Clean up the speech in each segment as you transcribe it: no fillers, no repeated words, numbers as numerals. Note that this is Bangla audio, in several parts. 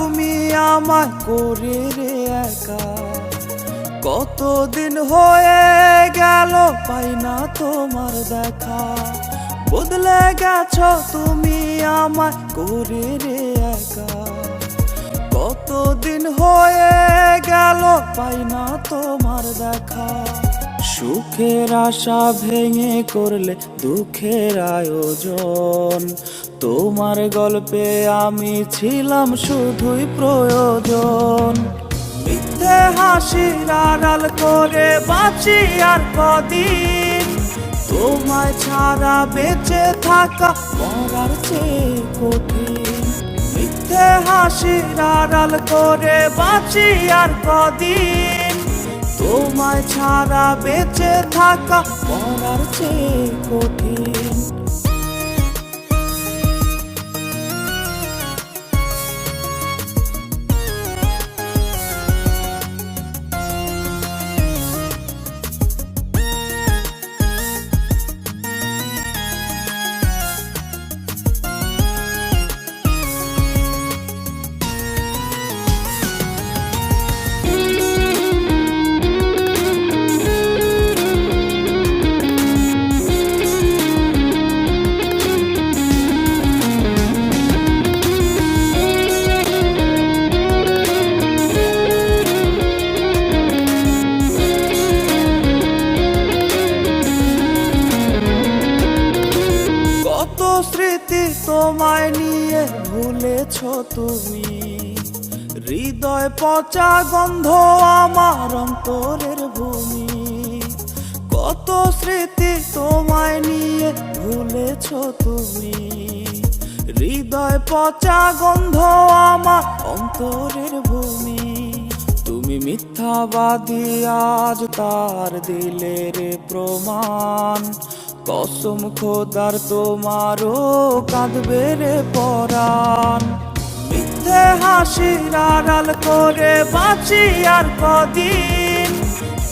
তুমি আমায় করে রে একা। কতদিন হয়ে গেল পাই না তোমার দেখা। বদলে গেছো তুমি আমায় করে রে একা। কতদিন হয়ে গেল পাই না তোমার দেখা। সুখের আশা ভেঙে করলে দুঃখের আয়োজন। তোমার গল্পে আমি ছিলাম শুধুই প্রয়োজন। মিথ্যে হাসির আড়াল করে বাঁচি আর কদিন। তোমায় ছাড়া বেঁচে থাকা মরার চেয়ে কঠিন। মিথ্যে হাসির আড়াল করে বাঁচি আর কদিন। তোমায় ছাড়া বেঁচে থাকা মরার চেয়ে কঠিন। স্মৃতি তোমায় নিয়ে ভুলেছো তুমি। হৃদয় পচা গন্ধ আমার অন্তরের ভূমি। কত স্মৃতি তোমায় নিয়ে ভুলেছো তুমি। হৃদয় পচা গন্ধ আমার অন্তরের ভূমি। তুমি মিথ্যাবাদী আজ তার দিলের প্রমাণ। কসম খোদার তোমারও কাঁদবে রে পরাণ। মিথ্যে হাসির আড়াল করে বাঁচি আর কদিন।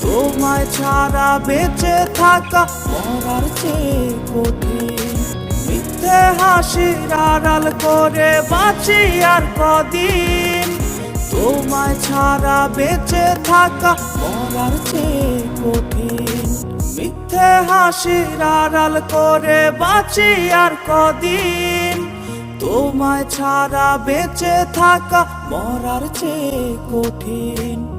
তোমায় ছাড়া বেঁচে থাকা মরার চেয়ে কঠিন। মিথ্যে হাসির আড়াল করে বাঁচি আর কদিন। তোমায় ছাড়া বেঁচে থাকা মরার চেয়ে কঠিন। মিথ্যে হাসির আড়াল করে বাঁচি আর কদিন। তোমায় ছাড়া বেঁচে থাকা মরার চেয়ে কঠিন।